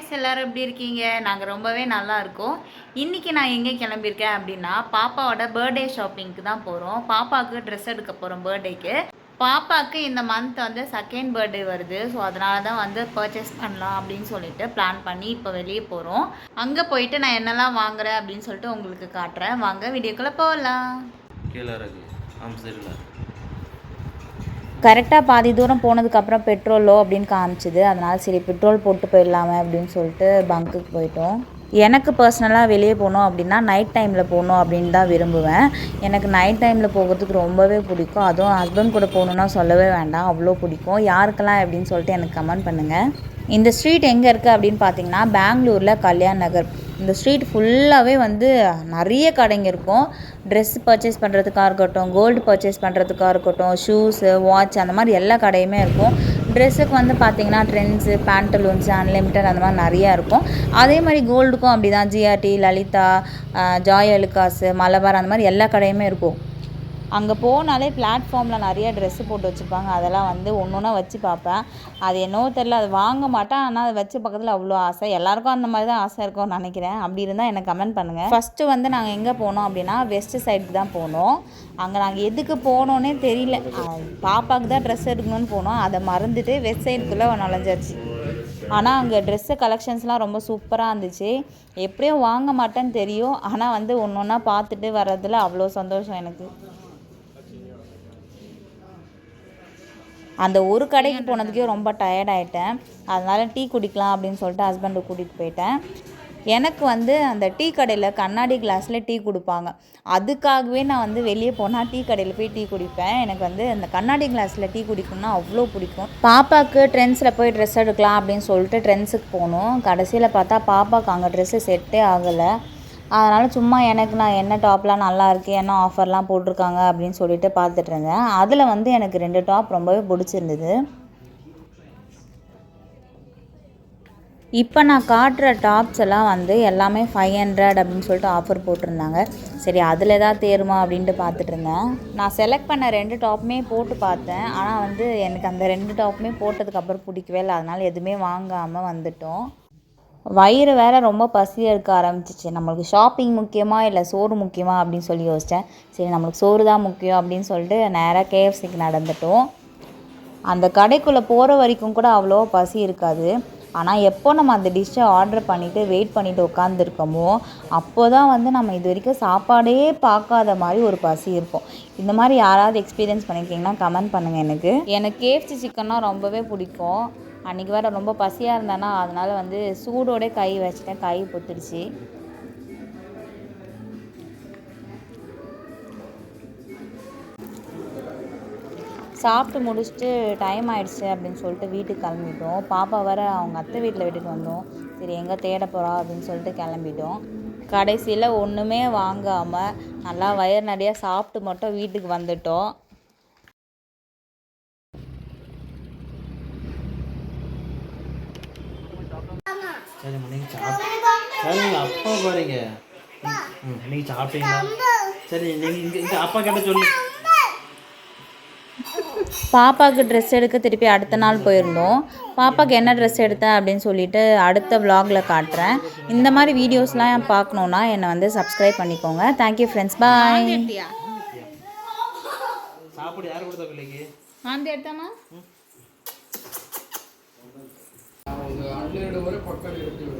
Guys, எல்லாரும் எப்படி இருக்கீங்க? நாங்கள் ரொம்பவே நல்லா இருக்கோம். இன்றைக்கி நான் எங்கே கிளம்பியிருக்கேன் அப்படின்னா, பாப்பாவோட பர்த்டே ஷாப்பிங்க்கு தான் போகிறோம். பாப்பாவுக்கு ட்ரெஸ் எடுக்க போகிறோம் பர்த்டேக்கு. பாப்பாவுக்கு இந்த மந்த் வந்து செகண்ட் பர்த்டே வருது. ஸோ அதனால தான் வந்து பர்ச்சேஸ் பண்ணலாம் அப்படின்னு சொல்லிட்டு பிளான் பண்ணி இப்போ வெளியே போகிறோம். அங்கே போயிட்டு நான் என்னெல்லாம் வாங்குறேன் அப்படின்னு சொல்லிட்டு உங்களுக்கு காட்டுறேன். வாங்க வீடியோக்குள்ளே போகலாம். கரெக்டாக பாதி தூரம் போனதுக்கப்புறம் பெட்ரோலோ அப்படின்னு காமிச்சிது. அதனால் சரி பெட்ரோல் போட்டு போயிடலாமே அப்படின்னு சொல்லிட்டு பங்க்குக்கு போயிட்டோம். எனக்கு பர்சனலாக வெளியே போகணும் அப்படின்னா நைட் டைமில் போகணும் அப்படின்னு தான் விரும்புவேன். எனக்கு நைட் டைமில் போகிறதுக்கு ரொம்பவே பிடிக்கும். அதுவும் ஹஸ்பண்ட் கூட போகணுன்னா சொல்லவே வேண்டாம், அவ்வளோ பிடிக்கும். யாருக்கெல்லாம் அப்படின்னு சொல்லிட்டு எனக்கு கமெண்ட் பண்ணுங்கள். இந்த ஸ்ட்ரீட் எங்கே இருக்குது அப்படின்னு பார்த்தீங்கன்னா பெங்களூரில் கல்யாண் நகர். இந்த ஸ்ட்ரீட் ஃபுல்லாகவே வந்து நிறைய கடைங்க இருக்கும். ட்ரெஸ் பர்ச்சேஸ் பண்ணுறதுக்காக இருக்கட்டும், கோல்டு பர்ச்சேஸ் பண்ணுறதுக்காக இருக்கட்டும், ஷூஸு, வாட்ச் அந்த மாதிரி எல்லா கடையுமே இருக்கும். ட்ரெஸ்ஸுக்கு வந்து பார்த்திங்கன்னா ட்ரெண்ட்ஸு, பேண்டலூன்ஸு, அன்லிமிட்டட் அந்த மாதிரி நிறையா இருக்கும். அதே மாதிரி கோல்டுக்கும் அப்படி தான் ஜிஆர்டி, லலிதா, ஜாய் அலுகாஸு, மலபார் அந்த மாதிரி எல்லா கடையுமே இருக்கும். அங்கே போனாலே பிளாட்ஃபார்மில் நிறைய ட்ரெஸ்ஸு போட்டு வச்சுருப்பாங்க. அதெல்லாம் வந்து ஒன்று ஒன்றா வச்சு பார்ப்பேன். அது என்னவோ தெரில, அது வாங்க மாட்டேன். ஆனால் அதை வச்சு பக்கத்தில் அவ்வளோ ஆசை. எல்லாேருக்கும் அந்த மாதிரி தான் ஆசை இருக்கும்னு நினைக்கிறேன். அப்படி இருந்தால் எனக்கு கமெண்ட் பண்ணுங்கள். ஃபஸ்ட்டு வந்து நாங்கள் எங்கே போனோம் அப்படின்னா வெஸ்ட் சைடுக்கு தான் போனோம். அங்கே நாங்கள் எதுக்கு போனோன்னே தெரியல. பாப்பாவுக்கு தான் ட்ரெஸ் எடுக்கணும்னு போனோம். அதை மறந்துட்டு வெஸ்ட் சைடுக்குள்ளே நுழைஞ்சாச்சு. ஆனால் அங்கே ட்ரெஸ்ஸு கலெக்ஷன்ஸ்லாம் ரொம்ப சூப்பராக இருந்துச்சு. எப்படியும் வாங்க மாட்டேன்னு தெரியும். ஆனால் வந்து ஒன்று ஒன்றா பார்த்துட்டு வர்றதில் அவ்வளோ சந்தோஷம் எனக்கு. அந்த ஒரு கடைக்கு போனதுக்கே ரொம்ப டயர்ட் ஆகிட்டேன். அதனால் டீ குடிக்கலாம் அப்படின்னு சொல்லிட்டு ஹஸ்பண்டை கூட்டிகிட்டு போயிட்டேன். எனக்கு வந்து அந்த டீ கடையில் கண்ணாடி கிளாஸில் டீ கொடுப்பாங்க. அதுக்காகவே நான் வந்து வெளியே போனால் டீ கடையில் போய் டீ குடிப்பேன். எனக்கு வந்து அந்த கண்ணாடி கிளாஸில் டீ குடிக்கணும்னா அவ்வளோ பிடிக்கும். பாப்பாவுக்கு ட்ரெண்ட்ஸில் போய் ட்ரெஸ் எடுக்கலாம் அப்படின்னு சொல்லிட்டு ட்ரெண்ட்ஸுக்கு போனோம். கடைசியில் பார்த்தா பாப்பாவுக்கு அங்கே ட்ரெஸ்ஸு செட்டே ஆகலை. அதனால் சும்மா எனக்கு நான் என்ன டாப்லாம் நல்லா இருக்குது, என்ன ஆஃபர்லாம் போட்டிருக்காங்க அப்படின்னு சொல்லிட்டு பார்த்துட்டு இருந்தேன். அதில் வந்து எனக்கு 2 டாப் ரொம்பவே பிடிச்சிருந்தது. இப்போ நான் காட்டுற டாப்ஸ் எல்லாம் வந்து எல்லாமே 500 அப்படின்னு சொல்லிட்டு ஆஃபர் போட்டிருந்தாங்க. சரி அதில் எதாவது தேருமா அப்படின்ட்டு பார்த்துட்டு இருந்தேன். நான் செலக்ட் பண்ண 2 டாப்புமே போட்டு பார்த்தேன். ஆனால் வந்து எனக்கு அந்த 2 டாப்புமே போட்டதுக்கப்புறம் பிடிக்கவே இல்லை. அதனால் எதுவுமே வாங்காமல் வந்துட்டோம். வயிறு வேறு ரொம்ப பசியாக இருக்க ஆரம்பிச்சிச்சு. நம்மளுக்கு ஷாப்பிங் முக்கியமாக இல்லை சோறு முக்கியமாக அப்படின்னு சொல்லி யோசித்தேன். சரி நம்மளுக்கு சோறு தான் முக்கியம் அப்படின்னு சொல்லிட்டு நேராக கேஎஃப்சிக்கு நடந்துட்டோம். அந்த கடைக்குள்ளே போகிற வரைக்கும் கூட அவ்வளோ பசி இருக்காது. ஆனால் எப்போ நம்ம அந்த டிஷ்ஷை ஆர்டர் பண்ணிவிட்டு வெயிட் பண்ணிவிட்டு உட்காந்துருக்கோமோ அப்போ தான் வந்து நம்ம இது வரைக்கும் சாப்பாடே பார்க்காத மாதிரி ஒரு பசி இருக்கும். இந்த மாதிரி யாராவது எக்ஸ்பீரியன்ஸ் பண்ணியிருக்கீங்கன்னா கமெண்ட் பண்ணுங்கள். எனக்கு கேஎஃப்சி சிக்கன்னா ரொம்பவே பிடிக்கும். அன்றைக்கி வேறு ரொம்ப பசியாக இருந்தேன்னா அதனால் வந்து சூடோட கை வச்சிட்டேன். கை பொத்துடுச்சு. சாப்பிட்டு முடிச்சுட்டு டைம் ஆகிடுச்சு அப்படின்னு சொல்லிட்டு வீட்டுக்கு கிளம்பிட்டோம். பாப்பா வேறு அவங்க அத்தை வீட்டில் விட்டுட்டு வந்தோம். சரி எங்கே தேட போகிறா அப்படின்னு சொல்லிட்டு கிளம்பிட்டோம். கடைசியில் ஒன்றுமே வாங்காமல் நல்லா வயிறு நிறையா சாப்பிட்டு மட்டும் வீட்டுக்கு வந்துட்டோம். சரிம்மா நீங்கள் அப்பா போகிறீங்க. நீங்கள் சாப்பிட்டீங்களா? சரி நீங்கள் இங்கே அப்பா கிட்ட சொல்லு. பாப்பாவுக்கு ட்ரெஸ் எடுக்க திருப்பி அடுத்த நாள் போயிருந்தோம். பாப்பாவுக்கு என்ன ட்ரெஸ் எடுத்தேன் அப்படின்னு சொல்லிட்டு அடுத்த vlogல காட்டுறேன். இந்த மாதிரி வீடியோஸ்லாம் பார்க்கணுன்னா என்னை வந்து சப்ஸ்கிரைப் பண்ணிக்கோங்க. தேங்க்யூ ஃப்ரெண்ட்ஸ், பாய். சாப்பிடு யார் கொடுத்தா பிள்ளைக்கு? வாந்தி எடுத்தாமா? ಒಂದು 12 ಪಕ್ಕದಲ್ಲಿ ಇರ್ತೀವಿ.